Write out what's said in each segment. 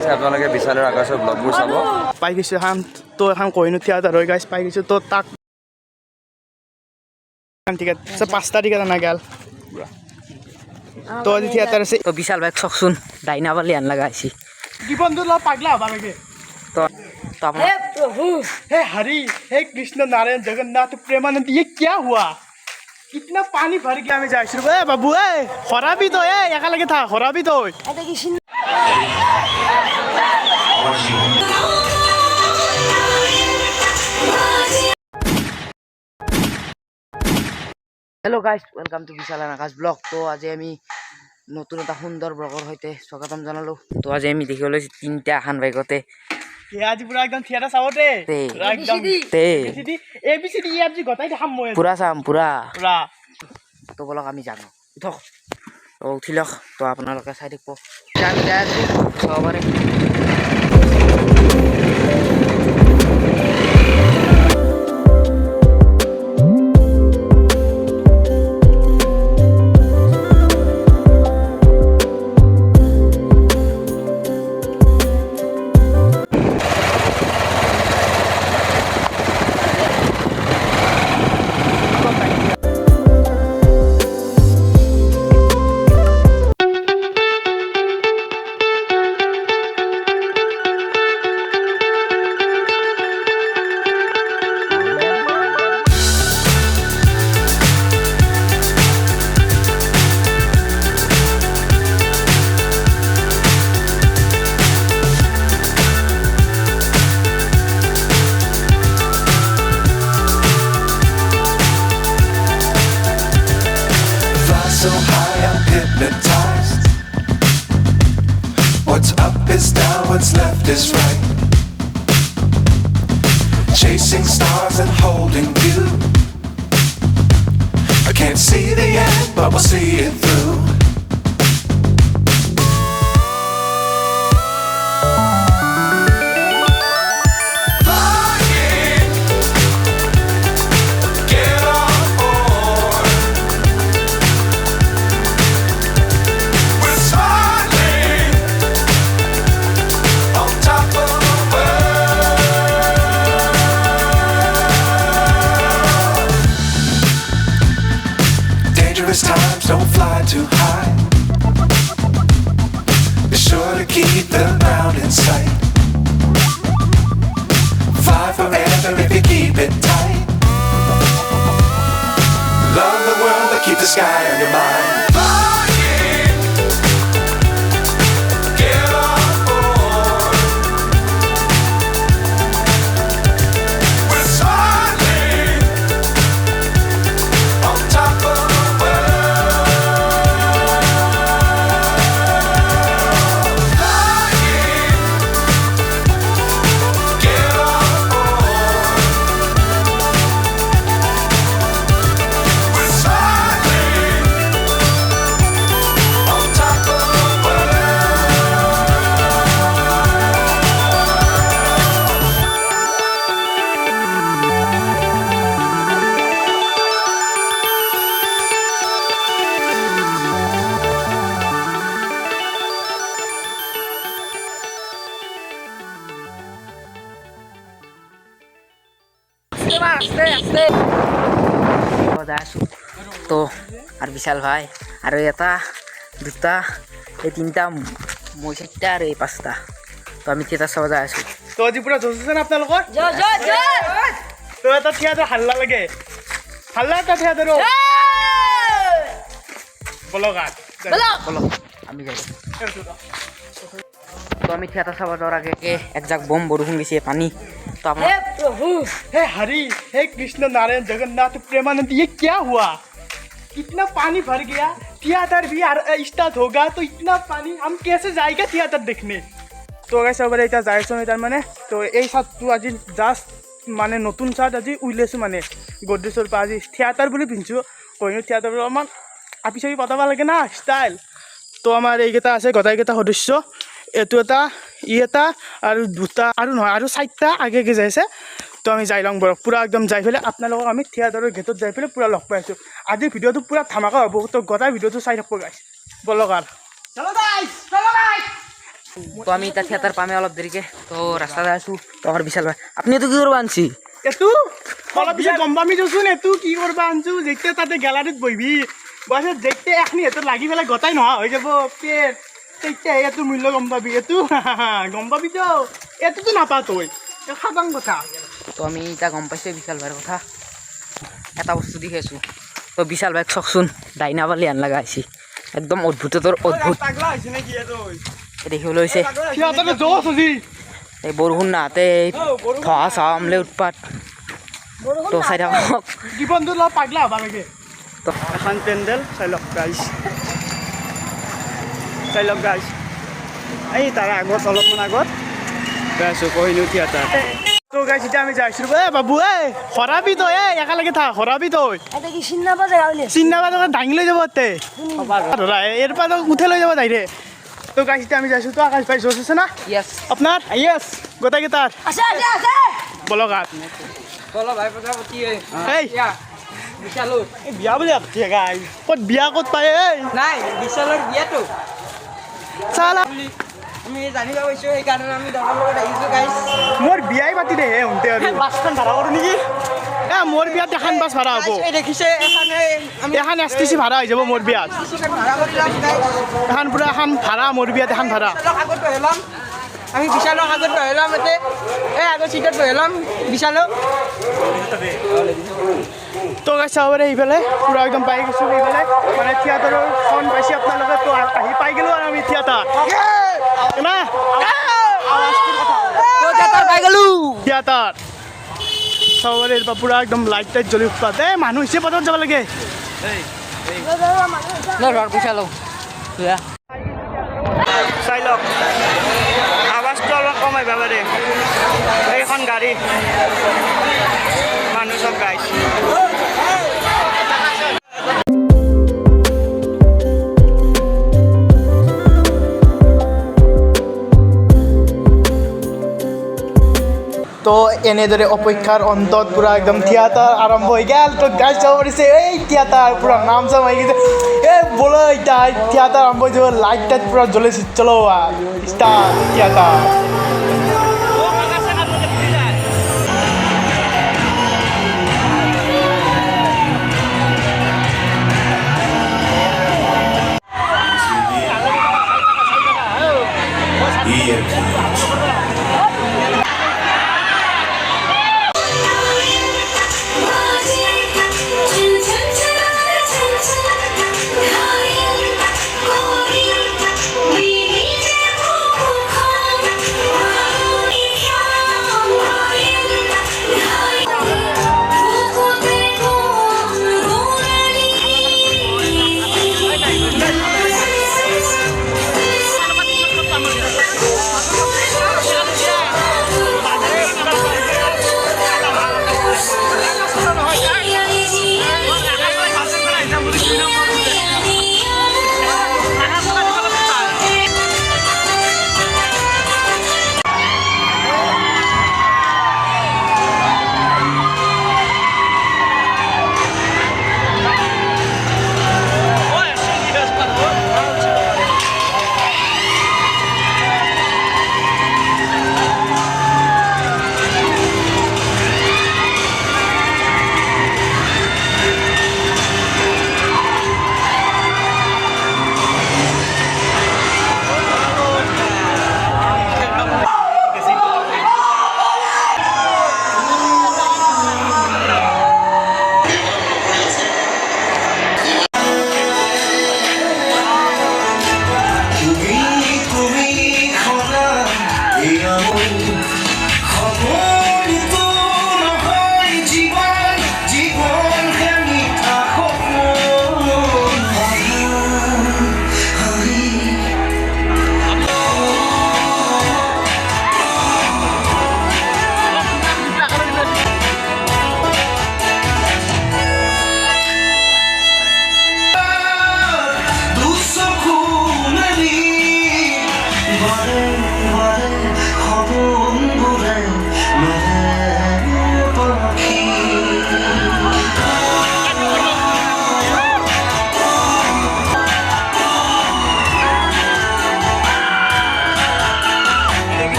আপোনালোকে বিশালৰ আকাশৰ ব্লগবোৰ চাব পাই গৈছোঁ এখন তো এখন kohinoor থিয়েটাৰ হৈ গাইছ পাই গৈছোঁ তো তাক টিকেট 5টা টিকেট আনা গেল তো আজি থিয়েটাৰ আছে তো বিশাল ভাইক চকচোন ডাইনা বালি আন লগা আছি কি বন্ধু লগ পাগলা হবা লাগে तो हे प्रभु हे हरि हे कृष्ण नारायण जगन्नाथ प्रेमानंद ये क्या हुआ कितना पानी भर गया मैं जाइस रे बाबू ए खरा भी तो ए एका लगे था खरा भी तो hello guys welcome to Vishal Akash blog तो आज আমি নতুন এটা সুন্দৰ ব্লগৰ সৈতে স্বাগতম জনালো তো আজি আমি দেখিবলৈ তিনটা আহান বাইকতে आज पूरा एकदम थिएटर सावते पूरा एकदम ABCD EFG গতাই দেখাম মই পুরা চাম পুরা পুরা তো বলক আমি জানো উঠক তো উঠিলক তো আপোনালোকে চাই দেখব আমি যাই আছো সবাৰে So high I'm hypnotized. What's up is down, what's left is right. Chasing stars and holding you. I can't see the end, but we'll see it through. Times don't fly too high. Be sure to keep the ground in sight. Fly forever if you keep it tight. Love the world but keep the sky on your mind. তো আর বিশাল ভাই আর এটা দুটা এই তিনটা মই চারটা আর এই পাঁচটা তো আমি থিয়েটার চাব যাই আছো তো আজি পুরা জোজছেন আপোনালোকৰ তো এটা থিয়েটাৰ হাল্লা লাগে হাল্লা এটা থিয়েটাৰ বলক বলো আমি যাই তো আমি থিয়েটার চাব যাওয়ার আগে এক জাক বম বরষুণ গেছে পানি तो हे प्रभु हे हरि हे कृष्ण नारायण जगन्नाथ प्रेमानंद ये क्या हुआ कितना पानी भर गया थिएटर भी स्टार्ट होगा तो इतना पानी हम कैसे जाएगा थिएटर देखने तो गाइस अब এটা যাইছো তার মানে তো এই সাতটো আজি জাস্ট মানে নতুন সাত আজি উইলেছো মানে গড্ৰেজৰ পৰা আজি থিয়েটাৰ বুলি পিনছো kohinoor থিয়েটাৰ আমাৰ আপি চাপি পতাব লাগে না ষ্টাইল তো আমাৰ এইকেইটা আছে গটাইকেইটা সদস্য এটো এটা এটা আৰু দুটা আৰু নহয় আৰু চাৰিটা আগে যাইছে তো আমি যাই লং বৰক পুৰা একদম যাই ফেলে আপোনালোকক আমি থিয়েটাৰৰ গেটত যাই ফেলে পুৰা লগ পাইছোঁ আজি ভিডিঅ'টো পুৰা ধামাকা হ'ব তো গটাই ভিডিঅ'টো চাই থাকব গাইছ বলক আৰু চলো গাইছ তো আমি এটা থিয়েটার পামে অলপ দেরিকে তো রাস্তাতে আছো তো আমার বিশাল ভাই আপনি তো কি করবো আনছি এতু অলপ পিছত গম পামি দেচোন এতু কি কৰবা আনছো যেতিয়া তাতে গেলাৰীত বহিবি বয়সত যেতিয়া এখনি হেঁতৰ লাগি পেলাই গতাই নোহোৱা হৈ যাব পেট তেতিয়া এইটোৰ মূল্য গম পাবি এইটো গম পাবি তো এইটোতো নাপাওঁ তই খাবাং কথা তো আমি এটা গম পাইছোঁ বিশাল ভাইৰ কথা এটা বস্তু দেখাইছোঁ তো বিশাল ভাইক চাওকচোন ডাইনা বালি আন লগা হৈছে একদম অদ্ভুতৰ অদ্ভুত পাগলা হৈছে নেকি তই দেখিবলৈ হৈছে সিহঁততে জোচ আজি এই বৰষুণ নাহাতে ধোৱা চাৱা আমলে উৎপাত তো চাই থাকক জীৱনটো অলপ পাগলা হ'ব লাগে তো এখন পেণ্ডেল চাই লওক গাইজ এই তাৰ আগত অলপমান আগত গাইছোঁ কহিনুৰ থিয়েটাৰ তো গাইছ এতিয়া আমি যাইছোঁ বাবু হৰাবি তই একেলগে থাক হৰাবি তই চিন্নাবা জেগা দাঙি লৈ যাব তাতে ধৰা এৰ পৰা উঠাই লৈ যাব ডাইৰে তো গাইছ এতিয়া আমি যাইছোঁ তো আকাশ ভাই জোচ আছে না ইয়েছ আপোনাৰ ইয়েছ গোটেইকেইটাৰ বলক আৰ এই বিশালৰ এই বিয়া বুলি ভাবছি গাই ক'ত বিয়া ক'ত পায় এই নাই বিশালৰ বিয়াটো চালা আমি জানিব পাৰিছোঁ সেইকাৰণে আমি ডক্টৰৰ লগত আহিছোঁ গাইছ মোৰ বিয়াই পাতি দে হুঁতে আৰু বাছখন ভাড়া কৰোঁ নেকি মোৰ বিয়াত এখন বাছ ভাড়া হ'ব দেখিছে এখন STC ভাড়া হৈ যাব মোৰ বিয়াত ভাড়া কৰি ল'ম গাইছ এখন পূৰা এখন ভাড়া মোৰ বিয়াত এখন ভাড়া আগত বহি ল'ম আমি বিশালক আগত বহি ল'ম ইয়াতে এই আগত চিটত বহি ল'ম বিশালক তো গাইছ চাব পাৰে সেইফালে পূৰা একদম পাই গৈছোঁ সেইফালে মানে থিয়েটাৰৰ খন পাইছে আপোনালোকে তো আহি পাই গ'লোঁ আৰু আমি থিয়েটাৰ না পাই গ'লো থিয়েটাৰ চাব পাৰে পূৰা একদম লাইট টাইট জ্বলি উৎপাত মানুহ হৈছে পথত যাব লাগে পইচা লওঁ চাই লওক আৱাজটো অলপ কম আহিব পাৰে এইখন গাড়ী মানুহ চব গাইছে তো এনেদৰে অপেক্ষাৰ অন্তত পূৰা একদম থিয়েটাৰ আৰম্ভ হৈ গ'ল তো গাইজ যাব পাৰিছে এই থিয়েটাৰ পূৰা নাম চাম আহি গৈছে এই বোলো এতিয়া থিয়েটাৰ আৰম্ভ হৈ যাব লাইট টাইট পূৰা জ্বলিছে চলো ষ্টাৰ্ট থিয়েটাৰ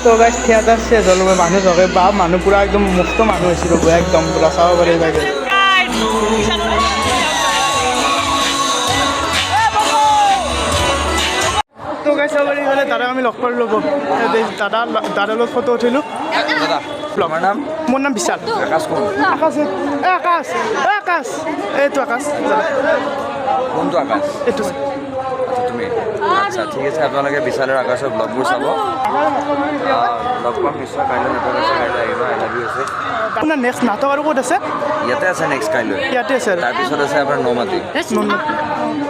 তো গাইজ থিয়েটাৰ চেজ হ'ল মানুহ জগে বা মানুহ পূৰা একদম মস্ত মানুহ হৈছে ৰ'ব একদম পূৰা চাব পাৰি বাইদেউ তো গাইজ চাব পাৰি হ'লে দাদাক আমি লগ পালোঁ ল'ব দাদাৰ লগত ফটো উঠিলোঁ তোমাৰ নাম মোৰ নাম বিশাল আকাশ কোন আকাশ আকাশ এইটো আকাশ কোনটো আকাশ এইটো তুমি আচ্ছা ঠিক আছে আপোনালোকে বিশাল আৰু আকাশৰ ব্লগবোৰ চাব লগ পাম নিশ্চয় কাইলৈ নাটক আছে কাইলৈ আহিব আই লাভ ইউ আছে আপোনাৰ নেক্সট নাটক আৰু ক'ত আছে ইয়াতে আছে নেক্সট কাইলৈ ইয়াতে আছে আৰু তাৰপিছত আছে আপোনাৰ নমাটি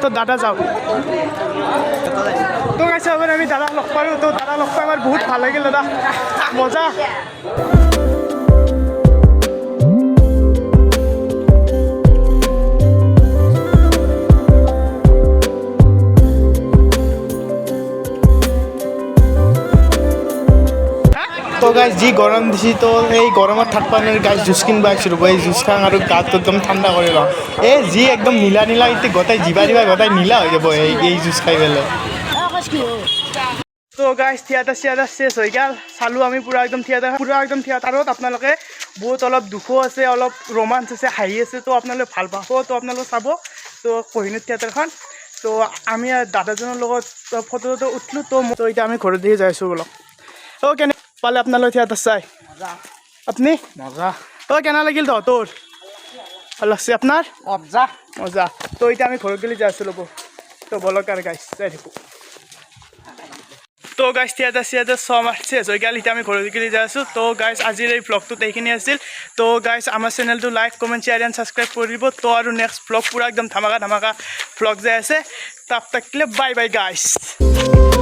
তো দাদা যাওক তো গাইছে হ'ব আমি দাদাক লগ পালোঁ তো দাদা লগ পাই আমাৰ বহুত ভাল লাগিল দাদা মজা তো গাইজ যি গৰম দিছে তো এই গৰমত থাকবা নোৱাৰি গাইজ জুচ কিনব আহিছোঁ ৰ'ব এই জুচ খাং আৰু গাটো একদম ঠাণ্ডা কৰি লওঁ এই যি একদম নীলা নীলা এতিয়া গোটাই জিবা গোটাই নীলা হৈ যাব এই জুচ খাই পেলাই তো গাইজ থিয়েটাৰ চেছ হৈ গ'ল চালোঁ আমি পূৰা একদম থিয়েটাৰত আপোনালোকে বহুত অলপ দুখো আছে অলপ ৰোমাঞ্চ আছে হাঁহি আছে তো আপোনালোকে ভাল পাব তো আপোনালোকে চাব তো kohinoor থিয়েটাৰখন তো আমি দাদাজনৰ লগত ফটো উঠিলোঁ তো এতিয়া আমি ঘৰত দিয়ে যাইছোঁ অলপ অ' কেনে পালে আপোনালোকে থিয়েটাৰ চাই আপুনি মজা কেনে লাগিল তোৰ ভাল লাগছে আপোনাৰ মজা মজা তো এতিয়া আমি ঘৰত গ'লে যাই আছোঁ ল'ব তো বলক আৰু গাইছ যাই থাকোঁ তো গাইছ থিয়েটাৰ চেছ হৈ গ'ল এতিয়া আমি ঘৰত গ'লে যাই আছোঁ তো গাইছ আজিৰ এই ব্লগটোত এইখিনি আছিল তো গাইছ আমাৰ চেনেলটো like comment share and subscribe কৰি দিব তো আৰু নেক্সট ব্লগ পূৰা একদম ধামাকা ব্লগ যাই আছে তাপ তাকিলে বাই বাই গাইছ